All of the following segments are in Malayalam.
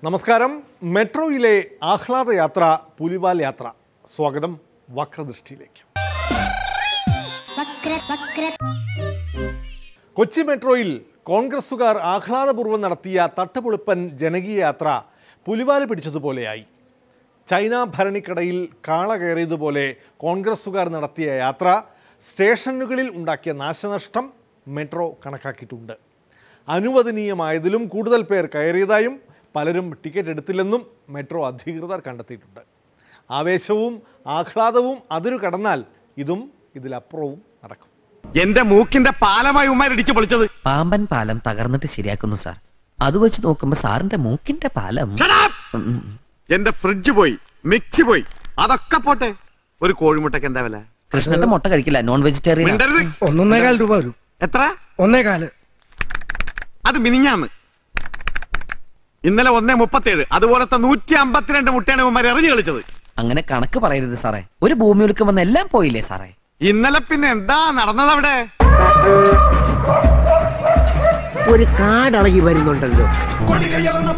നമസ്കാരം. മെട്രോയിലെ ആഹ്ലാദ യാത്ര, പുലിവാൽ യാത്ര. സ്വാഗതം വക്രദൃഷ്ടിയിലേക്ക്. കൊച്ചി മെട്രോയിൽ കോൺഗ്രസുകാർ ആഹ്ലാദപൂർവ്വം നടത്തിയ തട്ടുപൊളിപ്പൻ ജനകീയ യാത്ര പുലിവാല് പിടിച്ചതുപോലെയായി. ചൈന ഭരണിക്കടയിൽ കാള കയറിയതുപോലെ കോൺഗ്രസുകാർ നടത്തിയ യാത്ര സ്റ്റേഷനുകളിൽ ഉണ്ടാക്കിയ നാശനഷ്ടം മെട്രോ കണക്കാക്കിയിട്ടുണ്ട്. അനുവദനീയമായതിലും കൂടുതൽ പേർ കയറിയതായും പലരും ടിക്കറ്റ് എടുത്തില്ലെന്നും മെട്രോ അധികൃതർ കണ്ടെത്തിയിട്ടുണ്ട്. ആവേശവും ആഹ്ലാദവും അതിരു കടന്നാൽ ഇതും ഇതിലപ്പുറവും നടക്കും. എന്റെ മൂക്കിന്റെ പാലമായി ഉമ്മാരിടിച്ചു പൊളിച്ചത്. പാമ്പൻ പാലം തകർന്നിട്ട് ശരിയാക്കുന്നു സാർ. അത് വെച്ച് നോക്കുമ്പോ സാറിന്റെ മൂക്കിന്റെ പാലം. എന്റെ ഫ്രിഡ്ജ് പോയി, മിക്സി പോയി, അതൊക്കെ പോട്ടെ. ഒരു കോഴിമുട്ടക്ക് എന്താ വില? കൃഷ്ണന്റെ മുട്ട കഴിക്കില്ല, നോൺ വെജിറ്റേറിയൻ. 1.25 രൂപ വരും. എത്ര? 1.25. അത് മിനിഞ്ഞാന്ന്. ഇന്നലെ 1.37. അതുപോലത്തെ 152 മുട്ടയാണ് ഉമ്മാര് എറിഞ്ഞു കളിച്ചത്. അങ്ങനെ കണക്ക് പറയരുത് സാറേ. ഒരു ഭൂമി ഒലുക്കം വന്ന് എല്ലാം പോയില്ലേ സാറേ? ഇന്നലെ പിന്നെ എന്താ നടന്നത് അവിടെ? ഒരു കാടളകി വരുന്നുണ്ടല്ലോ.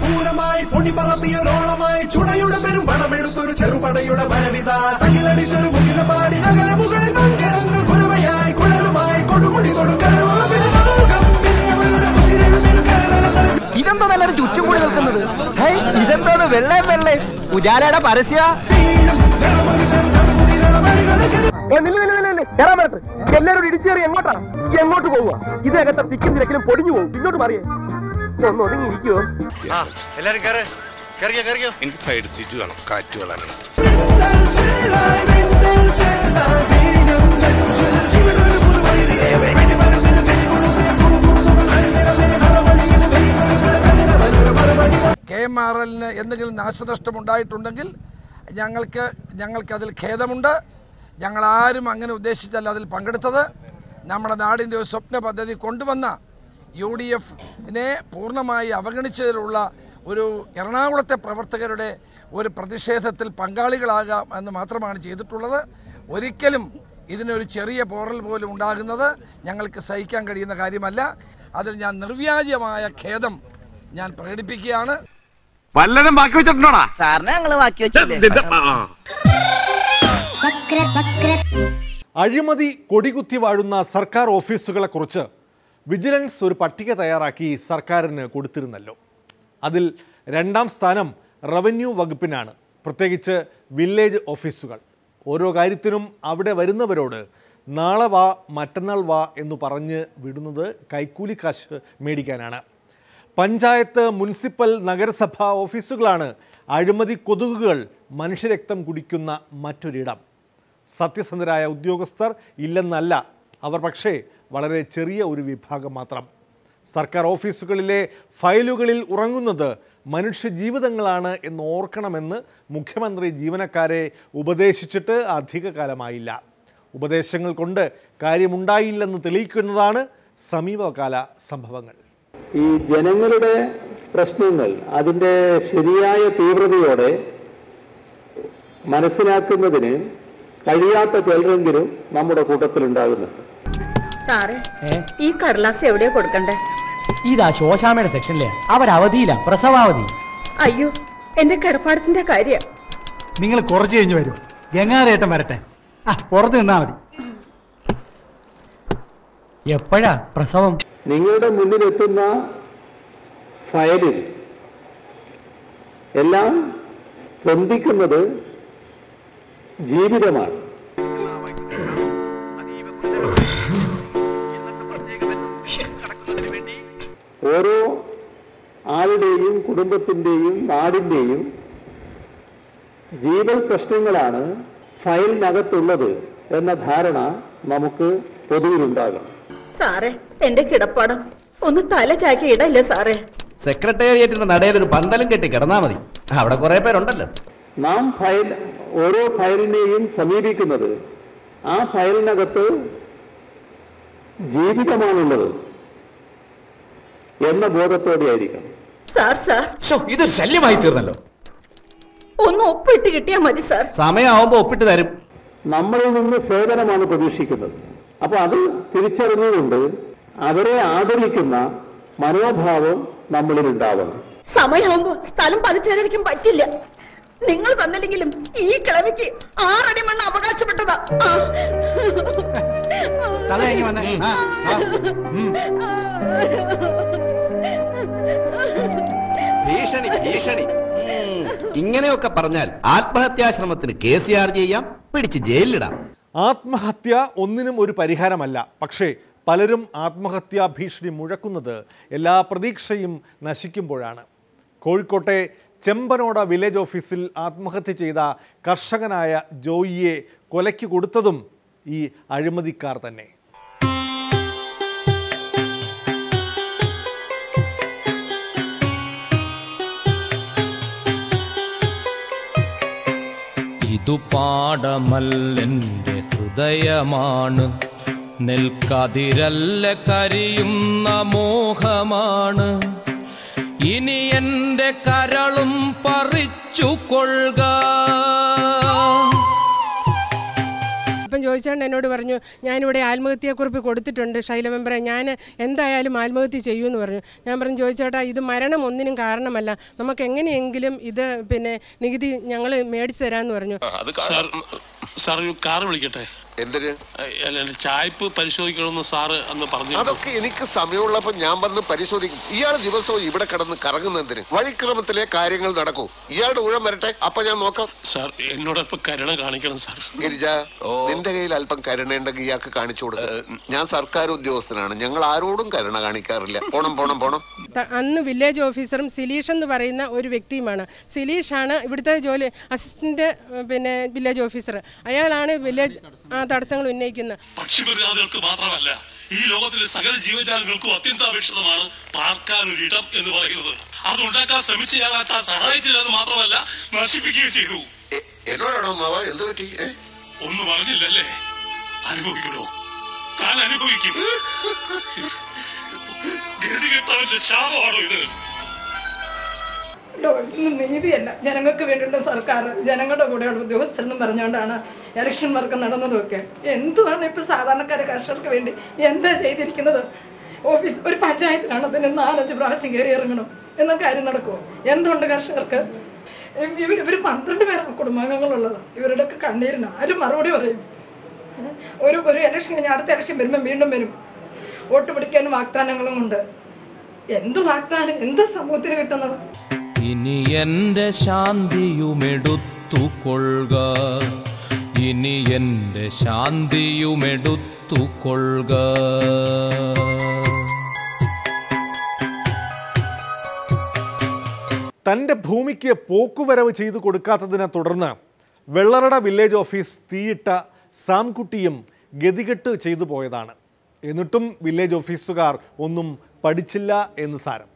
പൂരമായി പൊടി പറത്തിയൊരോളമായി ചുടയുടെ പെരും പണമെടുത്തൊരു ചെറുപടയുടെ വരവിത സകിലടിച്ചൊരു മുകിലപാടി നഗര മുകളിൽ മങ്കിടങ്ങൾ കുരവയായി കുഴലുമായി കൊടുമുടി കൊടുക്കാൻ. ഇതെന്താ നല്ലൊരു ചുറ്റും കൂടി നിൽക്കുന്നത്? ഇതെന്തോ വെള്ളേ വെള്ളേ ഉജാലയുടെ പരസ്യ. എല്ലാവരും ഇടിച്ചേറി എങ്ങോട്ട് പോവുക? ഇതകത്തെ തിക്കും തിരക്കിലും പൊടിഞ്ഞു പോകും. ഇങ്ങോട്ട് മാറിയേ, ഒന്ന് ഒതുങ്ങിയിരിക്കുവോ? എനിക്ക് സൈഡ് സീറ്റ് വേണം, കാറ്റ് കൊള്ളാനാണ്. KMRL എന്തെങ്കിലും നാശനഷ്ടം ഉണ്ടായിട്ടുണ്ടെങ്കിൽ ഞങ്ങൾക്കതിൽ ഖേദമുണ്ട്. ഞങ്ങളാരും അങ്ങനെ ഉദ്ദേശിച്ചല്ല അതിൽ പങ്കെടുത്തത്. നമ്മുടെ നാടിൻ്റെ ഒരു സ്വപ്ന പദ്ധതി കൊണ്ടുവന്ന UDF-നെ പൂർണ്ണമായി അവഗണിച്ചതിലുള്ള ഒരു എറണാകുളത്തെ പ്രവർത്തകരുടെ ഒരു പ്രതിഷേധത്തിൽ പങ്കാളികളാകാം എന്ന് മാത്രമാണ് ചെയ്തിട്ടുള്ളത്. ഒരിക്കലും ഇതിനൊരു ചെറിയ പോറൽ പോലും ഉണ്ടാകുന്നത് ഞങ്ങൾക്ക് സഹിക്കാൻ കഴിയുന്ന കാര്യമല്ല. അതിൽ ഞാൻ നിർവ്യാജമായ ഖേദം ഞാൻ പ്രകടിപ്പിക്കുകയാണ്. വല്ലതും ബാക്കി വെച്ചിട്ടുണ്ടോടാ? സാറിനെ ഞങ്ങള് ബാക്കി വെച്ചില്ലേ? അഴിമതി കൊടികുത്തി വാഴുന്ന സർക്കാർ ഓഫീസുകളെക്കുറിച്ച് വിജിലൻസ് ഒരു പട്ടിക തയ്യാറാക്കി സർക്കാരിന് കൊടുത്തിരുന്നല്ലോ. അതിൽ 2ാം സ്ഥാനം റവന്യൂ വകുപ്പിനാണ്, പ്രത്യേകിച്ച് വില്ലേജ് ഓഫീസുകൾ. ഓരോ കാര്യത്തിനും അവിടെ വരുന്നവരോട് നാളെ വാ, മറ്റന്നാൾ വാ എന്ന് പറഞ്ഞ് വിടുന്നത് കൈക്കൂലി കാശ് മേടിക്കാനാണ്. പഞ്ചായത്ത്, മുനിസിപ്പൽ, നഗരസഭാ ഓഫീസുകളാണ് അഴിമതി കൊതുകുകൾ മനുഷ്യരക്തം കുടിക്കുന്ന മറ്റൊരിടം. സത്യസന്ധരായ ഉദ്യോഗസ്ഥർ ഇല്ലെന്നല്ല, അവർ പക്ഷേ വളരെ ചെറിയ ഒരു വിഭാഗം മാത്രം. സർക്കാർ ഓഫീസുകളിലെ ഫയലുകളിൽ ഉറങ്ങുന്നത് മനുഷ്യജീവിതങ്ങളാണ് എന്ന് ഓർക്കണമെന്ന് മുഖ്യമന്ത്രി ജീവനക്കാരെ ഉപദേശിച്ചിട്ട് അധിക കാലമായില്ല. ഉപദേശങ്ങൾ കൊണ്ട് കാര്യമുണ്ടായില്ലെന്ന് തെളിയിക്കുന്നതാണ് സമീപകാല സംഭവങ്ങൾ. ഈ ജനങ്ങളുടെ പ്രശ്നങ്ങൾ അതിൻ്റെ ശരിയായ തീവ്രതയോടെ മനസ്സിലാക്കുന്നതിന് കഴിയാത്ത ചിലരെങ്കിലും നമ്മുടെ കൂട്ടത്തിലുണ്ടാകുന്നുണ്ട്. സാറേ, ഈ കടലാസ് എവിടെയാ കൊടുക്കണ്ടേ? ഇതാ ശോശാമയുടെ സെക്ഷനിലെ അവരവധിയില്ല, പ്രസവാവധി. അയ്യോ, എന്റെ കിടപ്പാടത്തിന്റെ കാര്യ. നിങ്ങൾ കുറച്ച് കഴിഞ്ഞ് വരൂ, ഗംഗാരേട്ടൻ വരട്ടെ. പുറത്ത് നിന്നാ മതി. എപ്പോഴാ പ്രസവം? നിങ്ങളുടെ മുന്നിലെത്തുന്ന ഫയലിൽ എല്ലാം സ്പന്ദിക്കുന്നത് ജീവിതമാണ്. ഓരോ ആളുടെയും കുടുംബത്തിൻ്റെയും നാടിൻ്റെയും ജീവൽ പ്രശ്നങ്ങളാണ് ഫയലിനകത്തുള്ളത് എന്ന ധാരണ നമുക്ക് പൊതുവിലുണ്ടാകണം. സാറേ, എന്റെ കിടപ്പാടം ഒന്ന് തല ചാക്കി ഇടല്ലേ സാറേ? സെക്രട്ടേറിയറ്റിന്റെ നടയിൽ ഒരു പന്തലും കെട്ടി കിടന്നാ മതി, അവിടെ കുറെ പേരുണ്ടല്ലോ. നാം ഓരോ ഫയലിനെയും സമീപിക്കുന്നത് ആ ഫയലിനകത്ത് ജീവിതമാണുള്ളത് എന്ന ബോധത്തോടെ ആയിരിക്കണം. ഇതൊരു ശല്യമായി തീർന്നല്ലോ. ഒന്ന് ഒപ്പിട്ട് കിട്ടിയാ മതി സാർ. സമയമാവുമ്പോ ഒപ്പിട്ട് തരും. നമ്മളിൽ നിന്ന് സേവനമാണ് പ്രതീക്ഷിക്കുന്നത്. അപ്പൊ അത് തിരിച്ചറിഞ്ഞുകൊണ്ട് അവരെ ആദരിക്കുന്ന മനോഭാവം നമ്മളിൽ ഉണ്ടാവണം. സമയമാകുമ്പോ സ്ഥലം പതിച്ചേരായിരിക്കും പറ്റില്ല. നിങ്ങൾ തന്നില്ലെങ്കിലും ഈ കിളവിക്ക് 6 അടി മണ്ണ് അവകാശപ്പെട്ടതാ. ഭീഷണി ഭീഷണി ഇങ്ങനെയൊക്കെ പറഞ്ഞാൽ ആത്മഹത്യാശ്രമത്തിന് കേസ് ചാർജ് ചെയ്യാം, പിടിച്ച് ജയിലിലിടാം. ആത്മഹത്യ ഒന്നിനും ഒരു പരിഹാരമല്ല. പക്ഷേ പലരും ആത്മഹത്യാ ഭീഷണി മുഴക്കുന്നത് എല്ലാ പ്രതീക്ഷയും നശിക്കുമ്പോഴാണ്. കോഴിക്കോട്ടെ ചെമ്പനോട വില്ലേജ് ഓഫീസിൽ ആത്മഹത്യ ചെയ്ത കർഷകനായ ജോയിയെ കൊലയ്ക്ക് കൊടുത്തതും ഈ അഴിമതിക്കാർ തന്നെ. ഇതു പാടമല്ലെൻ്റെ ഹൃദയമാണ്, നെൽക്കതിരല്ല കരിയുന്ന മോഹമാണ്, ഇനി എൻ്റെ കരളും പറിച്ചു കൊള്ളുക. ഇപ്പം ചോദിച്ചാണ്ട് എന്നോട് പറഞ്ഞു, ഞാനിവിടെ ആത്മഹത്യക്കുറിപ്പ് കൊടുത്തിട്ടുണ്ട് ശൈല മെമ്പറെ, ഞാൻ എന്തായാലും ആത്മഹത്യ ചെയ്യുമെന്ന് പറഞ്ഞു. ഞാൻ പറഞ്ഞു, ചോദിച്ചേട്ടാ ഇത് മരണം ഒന്നിനും കാരണമല്ല, നമുക്ക് എങ്ങനെയെങ്കിലും ഇത് നികുതി ഞങ്ങൾ മേടിച്ചു തരാമെന്ന് പറഞ്ഞു. സാർ ഒരു കാർ വിളിക്കട്ടെ? എന്തിന്? ചായ്പ് പരിശോധിക്കണമെന്ന് സാറ് അന്ന് പറഞ്ഞു. അതൊക്കെ എനിക്ക് സമയമുള്ളപ്പോ ഞാൻ വന്ന് പരിശോധിക്കും. ഇയാൾ ദിവസവും ഇവിടെ കിടന്ന് കറങ്ങുന്നതിന് വഴിക്രമത്തിലെ കാര്യങ്ങൾ നടക്കൂ. ഇയാളുടെ ഊഴം വരട്ടെ, അപ്പൊ ഞാൻ നോക്കാം. സാർ എന്നോടൊപ്പം കരുണ കാണിക്കണം സാർ. ഗിരിജ, നിന്റെ കയ്യിൽ അല്പം കരുണയുണ്ടെങ്കിൽ ഇയാൾക്ക് കാണിച്ചു കൊടുക്കുക. ഞാൻ സർക്കാർ ഉദ്യോഗസ്ഥനാണ്, ഞങ്ങൾ ആരോടും കരുണ കാണിക്കാറില്ല. പോണം പോണം പോണം. അന്ന് വില്ലേജ് ഓഫീസറും സിലീഷ് എന്ന് പറയുന്ന ഒരു വ്യക്തിയുമാണ്. സിലീഷാണ് ഇവിടുത്തെ ജോലി അസിസ്റ്റന്റ് വില്ലേജ് ഓഫീസർ. അയാളാണ് വില്ലേജ് തടസ്സങ്ങൾ ഉന്നയിക്കുന്നത്. പക്ഷിമൃഗാദികൾക്ക് മാത്രമല്ല, ഈ ലോകത്തിലെ സകല ജീവജാലങ്ങൾക്കും അത്യന്താപേക്ഷിതമാണ് പാർക്കാനൊരിടം എന്ന് പറയുന്നത്. അത് ഉണ്ടാക്കാൻ ശ്രമിച്ചയാളെ താൻ സഹായിച്ചില്ലെന്ന് മാത്രമല്ല, നശിപ്പിക്കുകയും ചെയ്തു. എന്നോടാണോ മാവ? എന്ത് പറ്റി? ഒന്നും പറഞ്ഞില്ലല്ലേ? അനുഭവിക്കണോ? താൻ അനുഭവിക്കും. ഗതികെട്ടവന്റെ ശാപമാണോ ഇത്? നീതിയല്ല, ജനങ്ങൾക്ക് വേണ്ടിയുള്ള സർക്കാർ, ജനങ്ങളുടെ കൂടെയുള്ള ഉദ്യോഗസ്ഥരെന്നും പറഞ്ഞുകൊണ്ടാണ് ഇലക്ഷൻ വർക്ക് നടന്നതൊക്കെ. എന്തുവാണ് ഇപ്പൊ സാധാരണക്കാരെ കർഷകർക്ക് വേണ്ടി എന്താ ചെയ്തിരിക്കുന്നത്? ഓഫീസ് ഒരു പഞ്ചായത്തിലാണ്, അതിന് 4-5 പ്രാവശ്യം കയറി ഇറങ്ങണം എന്ന കാര്യം നടക്കുമോ? എന്തുകൊണ്ട് കർഷകർക്ക്? ഇവർ 12 പേരാണ് കുടുംബാംഗങ്ങളുള്ളത്. ഇവരുടെയൊക്കെ കണ്ണീരിന് ആരും മറുപടി പറയും? ഒരു ഇലക്ഷൻ കഴിഞ്ഞ് അടുത്ത ഇലക്ഷൻ വരുമ്പോൾ വീണ്ടും വരും. വോട്ട് പിടിക്കാനും വാഗ്ദാനങ്ങളും ഉണ്ട്. എന്ത് വാഗ്ദാനം, എന്ത് സമൂഹത്തിന് കിട്ടുന്നത്? ഇനി എൻ്റെ ശാന്തിയുമെടുത്തു കൊള്ളുക, ഇനി എൻ്റെ ശാന്തിയുമെടുത്തു കൊള്ളുക. തൻ്റെ ഭൂമിക്ക് പോക്കുവരവ് ചെയ്തു കൊടുക്കാത്തതിനെ തുടർന്ന് വെള്ളറട വില്ലേജ് ഓഫീസ് തീയിട്ട സാംകുട്ടിയും ഗതികെട്ട് ചെയ്തു പോയതാണ്. എന്നിട്ടും വില്ലേജ് ഓഫീസുകാർ ഒന്നും പഠിച്ചില്ല എന്ന് സാരം.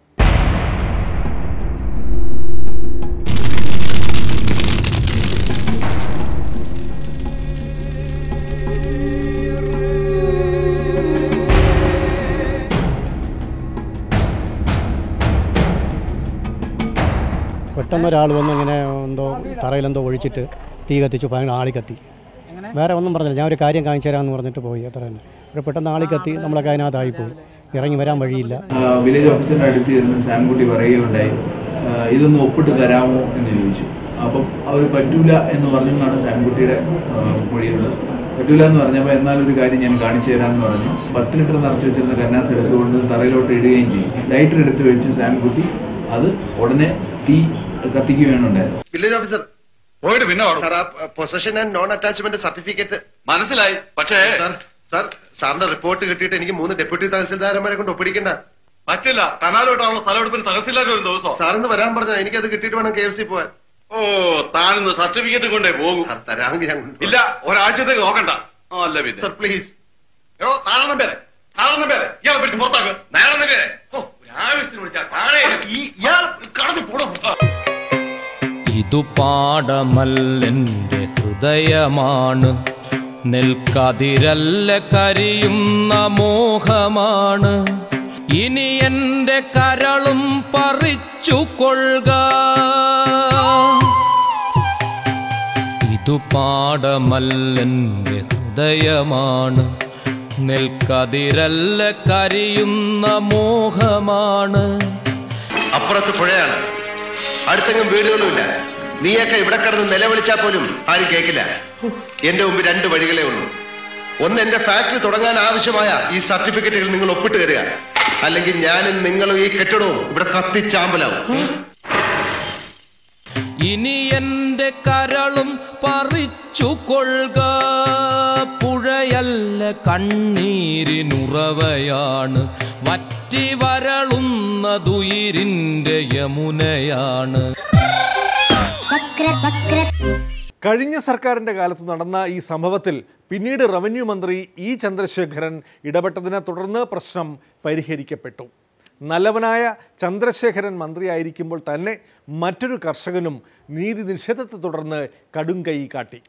പെട്ടെന്നൊരാൾ വന്ന് ഇങ്ങനെ എന്തോ തറയിലെന്തോ ഒഴിച്ചിട്ട് തീ കത്തിച്ചു, ഭയങ്കര ആളി കത്തി. വേറെ ഒന്നും പറഞ്ഞില്ല, ഞാൻ ഒരു കാര്യം കാണിച്ചു തരാമെന്ന് പറഞ്ഞിട്ട് പോയി. അത്ര തന്നെ. ഇവിടെ പെട്ടെന്ന് ആളി കത്തി, നമ്മളൊക്കെ അതിനകത്തായിപ്പോയി. ഇറങ്ങി വരാൻ വഴിയില്ല. വില്ലേജ് ഓഫീസറിൻ്റെ അടുത്ത് ഇരുന്ന് സാംകുട്ടി പറയുകയുണ്ടായി, ഇതൊന്ന് ഒപ്പിട്ട് തരാമോ എന്ന് ചോദിച്ചു. അപ്പം അവർ പറ്റൂല എന്ന് പറഞ്ഞെന്നാണ് സാംകുട്ടിയുടെ മൊഴിയുള്ളത്. പറ്റൂല എന്ന് പറഞ്ഞപ്പോൾ എന്നാലൊരു കാര്യം ഞാൻ കാണിച്ചു തരാമെന്ന് പറഞ്ഞു. 10 ലിറ്റർ നിറച്ച് വെച്ചിരുന്ന കന്നാസ് എടുത്തുകൊണ്ട് തറയിലോട്ട് ഇടുകയും ചെയ്യും. ലൈറ്റർ എടുത്ത് വെച്ച് സാംകുട്ടി അത് ഉടനെ തീ കത്തിക്കുകയാണ് ഉണ്ടായത്. വില്ലേജ് ഓഫീസർ പോയിട്ട് പിന്നെ possession and non attachment certificate മനസ്സിലായി. പക്ഷേ സാറിന്റെ റിപ്പോർട്ട് കിട്ടിയിട്ട് എനിക്ക് 3 ഡെപ്യൂട്ടി തഹസിൽദാരന്മാരെ കൊണ്ട് ഒപ്പിടിക്കണ്ട. പറ്റില്ല. കനാലോട്ടാണല്ലോ സ്ഥലമെടുപ്പിന് തഹസിൽദാർ ഒരു ദിവസം. സാറിന്ന് വരാൻ പറഞ്ഞാൽ എനിക്കത് കിട്ടിയിട്ട് വേണം KFC പോവാൻ. ഓ, താനിന്ന് സർട്ടിഫിക്കറ്റ് കൊണ്ടേ പോകും. തരാമെങ്കിൽ ഞാൻ ഇല്ല, ഒരാഴ്ചത്തേക്ക് നോക്കണ്ട. അല്ല പിന്നെ സർ പ്ലീസ്. നാരായണൻ പേരെ ഇയാളെ പിടിച്ച് പുറത്താക്ക്. നാരായണൻ പേരെ ആവശ്യത്തിന് വിളിച്ചാൽ ഇയാൾ കടന്നു പോടും. ഇതു പാടമല്ലെൻ്റെ ഹൃദയമാണ്, നെൽക്കതിരല്ല കരിയുന്ന മോഹമാണ്, ഇനി എൻ്റെ കരളും പറിച്ചു കൊള്ളുക. ഇതു പാടമല്ലെൻ്റെ ഹൃദയമാണ്, നെൽക്കതിരല്ല കരിയുന്ന മോഹമാണ്, അപ്പുറത്ത് പുഴയാണ്, അടുത്തെങ്ങും വീടുകളുമില്ല. നീയൊക്കെ ഇവിടെ കിടന്ന് നിലവിളിച്ചാൽ പോലും ആരും കേൾക്കില്ല. എന്റെ മുമ്പ് 2 വഴികളേ ഉള്ളൂ. ഒന്ന്, എന്റെ ഫാക്ടറി തുടങ്ങാൻ ആവശ്യമായ ഈ സർട്ടിഫിക്കറ്റുകൾ നിങ്ങൾ ഒപ്പിട്ട് തരിക, അല്ലെങ്കിൽ ഞാനും നിങ്ങളും ഈ കെട്ടിടവും ഇവിടെ കത്തിച്ചാമ്പലാവും. ഇനി എന്റെ കരളും പറിച്ചു കൊള്ളുക, പുഴയല്ല കണ്ണീരിനുറവയാണ്, വറ്റി വരളുന്നതുയിരിന്റെ യമുനയാണ്. കഴിഞ്ഞ സർക്കാരിൻ്റെ കാലത്ത് നടന്ന ഈ സംഭവത്തിൽ പിന്നീട് റവന്യൂ മന്ത്രി ഇ ചന്ദ്രശേഖരൻ ഇടപെട്ടതിനെ തുടർന്ന് പ്രശ്നം പരിഹരിക്കപ്പെട്ടു. നല്ലവനായ ചന്ദ്രശേഖരൻ മന്ത്രിയായിരിക്കുമ്പോൾ തന്നെ മറ്റൊരു കർഷകനും നീതി നിഷേധത്തെ തുടർന്ന് കടും കൈ കാട്ടി.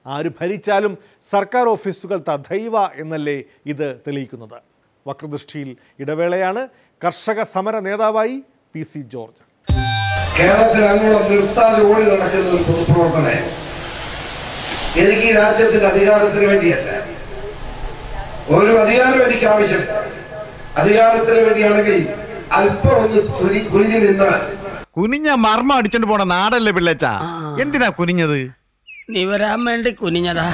ആര് ഭരിച്ചാലും സർക്കാർ ഓഫീസുകൾ തഥൈവ എന്നല്ലേ ഇത് തെളിയിക്കുന്നത്. വക്രദൃഷ്ടിയിൽ ഇടവേളയാണ്. കർഷക സമര നേതാവായി PC ജോർജ്. കേരളത്തിൽ അങ്ങോളം നിർത്താതെ ഓടി നടക്കുന്ന ഒരു പൊതുപ്രവർത്തനം എനിക്ക് ഈ രാജ്യത്തിന്റെ അധികാരത്തിന് വേണ്ടിയല്ല. ഒരു അധികാരം എനിക്ക് ആവശ്യമില്ല. അധികാരത്തിന് വേണ്ടിയാണെങ്കിൽ അല്പം ഒന്ന് കുനിഞ്ഞു നിന്നാൽ. കുനിഞ്ഞ മർമ്മ അടിച്ചോണ്ട് പോണ നാടല്ലേ പിള്ളേച്ചാ, എന്തിനാ കുനിഞ്ഞത്? നീ വരാൻ വേണ്ടി കുനിഞ്ഞതാ.